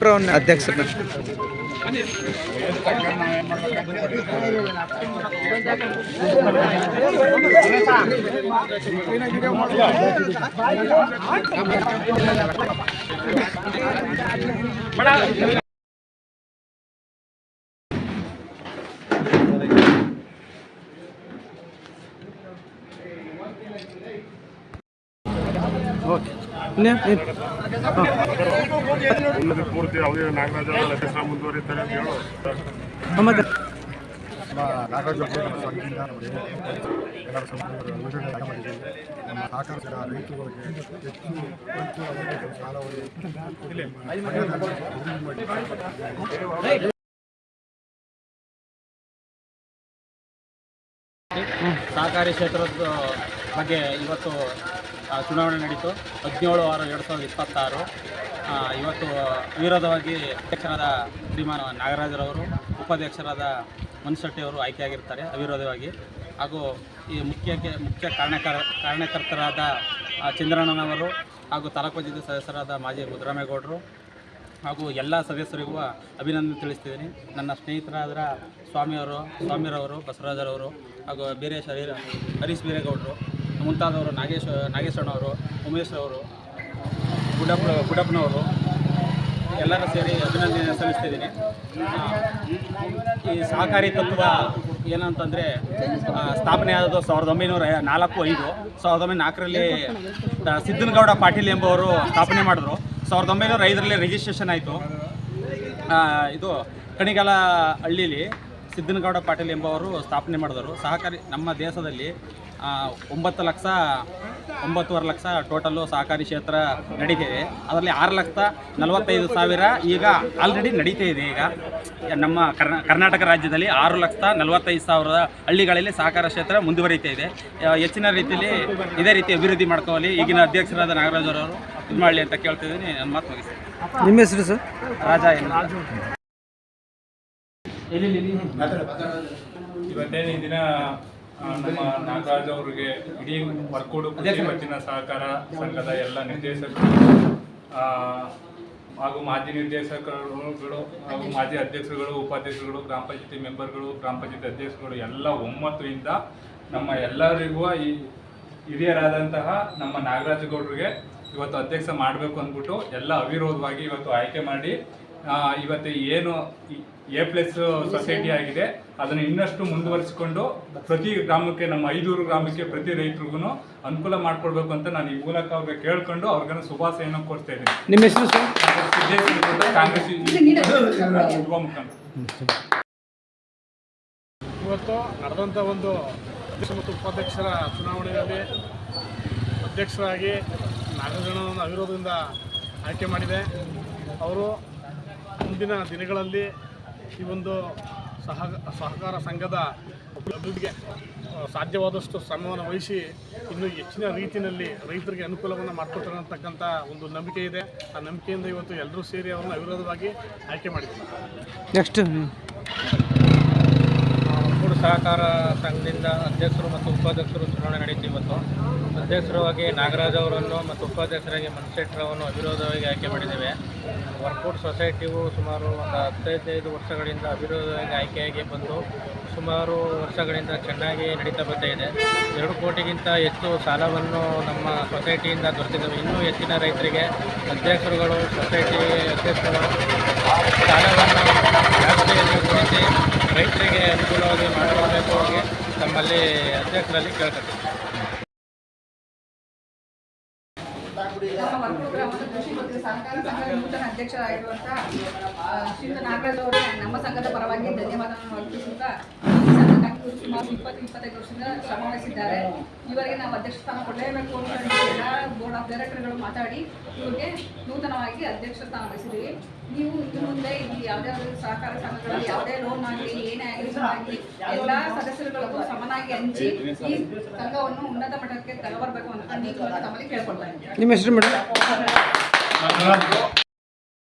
ವಿಪ್ರವನ್ನ ಅಧ್ಯಕ್ಷರನ್ನ ಪೂರ್ತಿ ಯಾವುದೇ ನಾಗರಾಜ ಹೆಸರು ಮುಂದುವರಿತಾರೆ ಅಂತ ಹೇಳು ನಾಗರಾಜ ಎಲ್ಲರ ನಮ್ಮ ಸಹಕಾರ ರೈತರುಗಳಿಗೆ ಹೆಚ್ಚು ಸಹಕಾರಿ ಕ್ಷೇತ್ರದ ಬಗ್ಗೆ ಇವತ್ತು ಚುನಾವಣೆ ನಡೀತು 17/6/2026. ಇವತ್ತು ವಿರೋಧವಾಗಿ ಅಧ್ಯಕ್ಷರಾದ ಶ್ರೀಮಾನ್ ನಾಗರಾಜರವರು, ಉಪಾಧ್ಯಕ್ಷರಾದ ಮನ್ಶೆಟ್ಟಿಯವರು ಆಯ್ಕೆಯಾಗಿರ್ತಾರೆ ಅವಿರೋಧವಾಗಿ. ಹಾಗೂ ಈ ಮುಖ್ಯ ಕಾರಣಕರ್ತರಾದ ಚಂದ್ರಣ್ಣನವರು ಹಾಗೂ ತಾಲೂಕು ಪಂಚಾಯತಿ ಸದಸ್ಯರಾದ ಮಾಜಿ ಮುದ್ರಾಮೇಗೌಡರು ಹಾಗೂ ಎಲ್ಲ ಸದಸ್ಯರಿಗೂ ಅಭಿನಂದನೆ ತಿಳಿಸ್ತಿದ್ದೀನಿ. ನನ್ನ ಸ್ನೇಹಿತರಾದ ಸ್ವಾಮಿರವರು, ಬಸವರಾಜರವರು ಹಾಗೂ ಬೇರೆ ಹರೀಶ್ ಬೀರೇಗೌಡರು ಮುಂತಾದವರು, ನಾಗೇಶಣ್ಣವರು, ಉಮೇಶ್ ಅವರು, ಗುಡಪ್ಪನವರು ಎಲ್ಲರೂ ಸೇರಿ ಅಭಿನಂದನೆ ಸಲ್ಲಿಸ್ತಿದ್ದೀನಿ. ಈ ಸಹಕಾರಿ ತತ್ವ ಏನಂತಂದರೆ ಸ್ಥಾಪನೆ ಆದದ್ದು 1904-5. 1904ರಲ್ಲಿ ಸಿದ್ದನಗೌಡ ಪಾಟೀಲ್ ಎಂಬುವರು ಸ್ಥಾಪನೆ ಮಾಡಿದ್ರು. 1905ರಲ್ಲಿ ರಿಜಿಸ್ಟ್ರೇಷನ್ ಆಯಿತು. ಇದು ಕಣಿಗಾಲ ಹಳ್ಳೀಲಿ ಸಿದ್ದನಗೌಡ ಪಾಟೀಲ್ ಎಂಬವರು ಸ್ಥಾಪನೆ ಮಾಡಿದರು. ಸಹಕಾರಿ ನಮ್ಮ ದೇಶದಲ್ಲಿ 9,09,5 ಲಕ್ಷ ಟೋಟಲ್ಲು ಸಹಕಾರಿ ಕ್ಷೇತ್ರ ನಡೀತಿದೆ. ಅದರಲ್ಲಿ 6,45,000 ಈಗ ಆಲ್ರೆಡಿ ನಡೀತಾ ಇದೆ. ಈಗ ನಮ್ಮ ಕರ್ನಾಟಕ ರಾಜ್ಯದಲ್ಲಿ 6,45,000 ಹಳ್ಳಿಗಳಲ್ಲಿ ಸಹಕಾರ ಕ್ಷೇತ್ರ ಮುಂದುವರಿತಾ ಇದೆ. ಹೆಚ್ಚಿನ ರೀತಿಯಲ್ಲಿ ಇದೇ ರೀತಿ ಅಭಿವೃದ್ಧಿ ಮಾಡ್ಕೋಲಿ ಈಗಿನ ಅಧ್ಯಕ್ಷರಾದ ನಾಗರಾಜರವರು ಇದು ಮಾಡಲಿ ಅಂತ ಕೇಳ್ತಿದ್ದೀನಿ. ನನ್ನ ಮಾತು ಮುಗಿಸ್ತೀನಿ. ನಿಮ್ಮ ಹೆಸರು ಸರ್? ರಾಜ. ಇವತ್ತೇನು ಈ ದಿನ ನಮ್ಮ ನಾಗರಾಜ್ ಅವರಿಗೆ ಇಡೀ ವರ್ಕೋಡು ಕೃಷಿ ಪತ್ತಿನ ಸಹಕಾರ ಸಂಘದ ಎಲ್ಲ ನಿರ್ದೇಶಕರು ಹಾಗೂ ಮಾಜಿ ನಿರ್ದೇಶಕರುಗಳು ಹಾಗೂ ಮಾಜಿ ಅಧ್ಯಕ್ಷರುಗಳು, ಉಪಾಧ್ಯಕ್ಷರುಗಳು, ಗ್ರಾಮ ಪಂಚಾಯತಿ ಮೆಂಬರ್ಗಳು, ಗ್ರಾಮ ಪಂಚಾಯತಿ ಅಧ್ಯಕ್ಷರುಗಳು ಎಲ್ಲ ಒಮ್ಮತದಿಂದ ನಮ್ಮ ಎಲ್ಲರಿಗೂ ಈ ಹಿರಿಯರಾದಂತಹ ನಮ್ಮ ನಾಗರಾಜ ಗೌಡರಿಗೆ ಇವತ್ತು ಅಧ್ಯಕ್ಷ ಮಾಡಬೇಕು ಅಂದ್ಬಿಟ್ಟು ಎಲ್ಲ ಅವಿರೋಧವಾಗಿ ಇವತ್ತು ಆಯ್ಕೆ ಮಾಡಿ ಇವತ್ತು ಏನು A+ ಸೊಸೈಟಿ ಆಗಿದೆ ಅದನ್ನು ಇನ್ನಷ್ಟು ಮುಂದುವರಿಸಿಕೊಂಡು ಪ್ರತಿ ಗ್ರಾಮಕ್ಕೆ, ನಮ್ಮ 5 ಗ್ರಾಮಕ್ಕೆ ಪ್ರತಿ ರೈತರಿಗೂ ಅನುಕೂಲ ಮಾಡಿಕೊಡ್ಬೇಕು ಅಂತ ನಾನು ಈ ಮೂಲಕ ಅವ್ರಿಗೆ ಕೇಳ್ಕೊಂಡು ಅವ್ರಿಗನ್ನು ಶುಭಾಶಯನ ಕೋರ್ತಾ ಇದ್ದೀನಿ. ನಿಮ್ಮ ಹೆಸರು ಸರ್? ಕಾಂಗ್ರೆಸ್ ಯುವ ಮುಖಂಡ. ಇವತ್ತು ನಡೆದಂಥ ಒಂದು ಅಧ್ಯಕ್ಷ ಮತ್ತು ಉಪಾಧ್ಯಕ್ಷರ ಚುನಾವಣೆಯಲ್ಲಿ ಅಧ್ಯಕ್ಷರಾಗಿ ನಾಗರಾಜಣ್ಣನನ್ನು ಅವಿರೋಧದಿಂದ ಆಯ್ಕೆ ಮಾಡಿದೆ. ಅವರು ಮುಂದಿನ ದಿನಗಳಲ್ಲಿ ಈ ಒಂದು ಸಹಕಾರ ಸಂಘದ ಅಭಿವೃದ್ಧಿಗೆ ಸಾಧ್ಯವಾದಷ್ಟು ಶ್ರಮವನ್ನು ವಹಿಸಿ ಇನ್ನೂ ಹೆಚ್ಚಿನ ರೀತಿಯಲ್ಲಿ ರೈತರಿಗೆ ಅನುಕೂಲವನ್ನು ಮಾಡಿಕೊಡ್ತಾರೆ ಅಂತಕ್ಕಂಥ ಒಂದು ನಂಬಿಕೆ ಇದೆ. ಆ ನಂಬಿಕೆಯಿಂದ ಇವತ್ತು ಎಲ್ಲರೂ ಸೇರಿ ಅವರನ್ನು ಅವಿರೋಧವಾಗಿ ಆಯ್ಕೆ ಮಾಡಿದ್ದಾರೆ. ನೆಕ್ಸ್ಟ್ ಒಕ್ಕೂಟ ಸಹಕಾರ ಸಂಘದಿಂದ ಅಧ್ಯಕ್ಷರು ಮತ್ತು ಉಪಾಧ್ಯಕ್ಷರು ಚುನಾವಣೆ ನಡೀತು. ಇವತ್ತು ಅಧ್ಯಕ್ಷರಾಗಿ ನಾಗರಾಜ್ ಅವರನ್ನು ಮತ್ತು ಉಪಾಧ್ಯಕ್ಷರಾಗಿ ಮನ್ಶೆಟ್ಟಿರವನ್ನು ಅವಿರೋಧವಾಗಿ ಆಯ್ಕೆ ಮಾಡಿದ್ದೇವೆ. ವರ್ಕೌಟ್ ಸೊಸೈಟಿಯು ಸುಮಾರು ಒಂದು 15 ವರ್ಷಗಳಿಂದ ಅವಿರೋಧವಾಗಿ ಆಯ್ಕೆಯಾಗಿ ಬಂದು ಸುಮಾರು ವರ್ಷಗಳಿಂದ ಚೆನ್ನಾಗಿ ನಡೀತಾ ಬರ್ತಾ ಇದೆ. 2 ಕೋಟಿಗಿಂತ ಹೆಚ್ಚು ಸಾಲವನ್ನು ನಮ್ಮ ಸೊಸೈಟಿಯಿಂದ ದೊರೆತಿದ್ದಾವೆ. ಇನ್ನೂ ಹೆಚ್ಚಿನ ರೈತರಿಗೆ ಅಧ್ಯಕ್ಷರುಗಳು, ಸೊಸೈಟಿ ಅಧ್ಯಕ್ಷರು ಸಾಲವನ್ನು ವ್ಯಾಪ್ತಿಯಲ್ಲಿ ಗುಣಿಸಿ ರೈತರಿಗೆ ಅನುಕೂಲವಾಗಿ ಮಾಡಬೇಕು ಅಂತ ತಮ್ಮಲ್ಲಿ ಅಧ್ಯಕ್ಷರಲ್ಲಿ ಕೇಳ್ಕೊಳ್ತೀವಿ. ನಮ್ಮ ವರ್ಕೋಡು ಗ್ರಾಮದ ಕೃಷಿ ಮತ್ತು ಸಹಕಾರ ಸಂಘದ ನೂತನ ಅಧ್ಯಕ್ಷರಾಗಿರುವಂತಹ ಶ್ರೀಯುತ ನಾಗರಾಜ್ ಅವರು ನಮ್ಮ ಸಂಘದ ಪರವಾಗಿ ಧನ್ಯವಾದವನ್ನು ಅರ್ಪಿಸುತ್ತಾ ಈ ಸಂಘಕ್ಕಾಗಿ ಸುಮಾರು 20-25 ವರ್ಷದಿಂದ ಶ್ರಮ ವಹಿಸಿದ್ದಾರೆ. ಇವರಿಗೆ ನಾವು ಅಧ್ಯಕ್ಷ ಸ್ಥಾನ ಕೊಡಲೇಬೇಕು ಅಂತ ಎಲ್ಲ ಬೋರ್ಡ್ ಆಫ್ ಡೈರೆಕ್ಟರ್ಗಳು ಮಾತಾಡಿ ಇವರಿಗೆ ನೂತನವಾಗಿ ಅಧ್ಯಕ್ಷ ಸ್ಥಾನ ವಹಿಸಿದ್ದೀವಿ. ನೀವು ಇನ್ನು ಮುಂದೆ ಇಲ್ಲಿ ಯಾವುದೇ ಸಹಕಾರ ಸಂಘಗಳಲ್ಲಿ ಯಾವುದೇ ಲೋನ್ ಆಗಲಿ ಏನೇ ಆಗಲಿ ಎಲ್ಲ ಸದಸ್ಯರುಗಳಿಗೂ ಸಮನಾಗಿ ಹಂಚಿ ಈ ಸಂಘವನ್ನು ಉನ್ನತ ಮಟ್ಟಕ್ಕೆ ತರಬರಬೇಕು ಅಂತ ನೀವು ತಮ್ಮಲ್ಲಿ ಕೇಳ್ಕೊಳ್ತಾ ಇದ್ದೀನಿ. ನಿಮ್ಮ ಹೆಸರು ಮೇಡಮ್?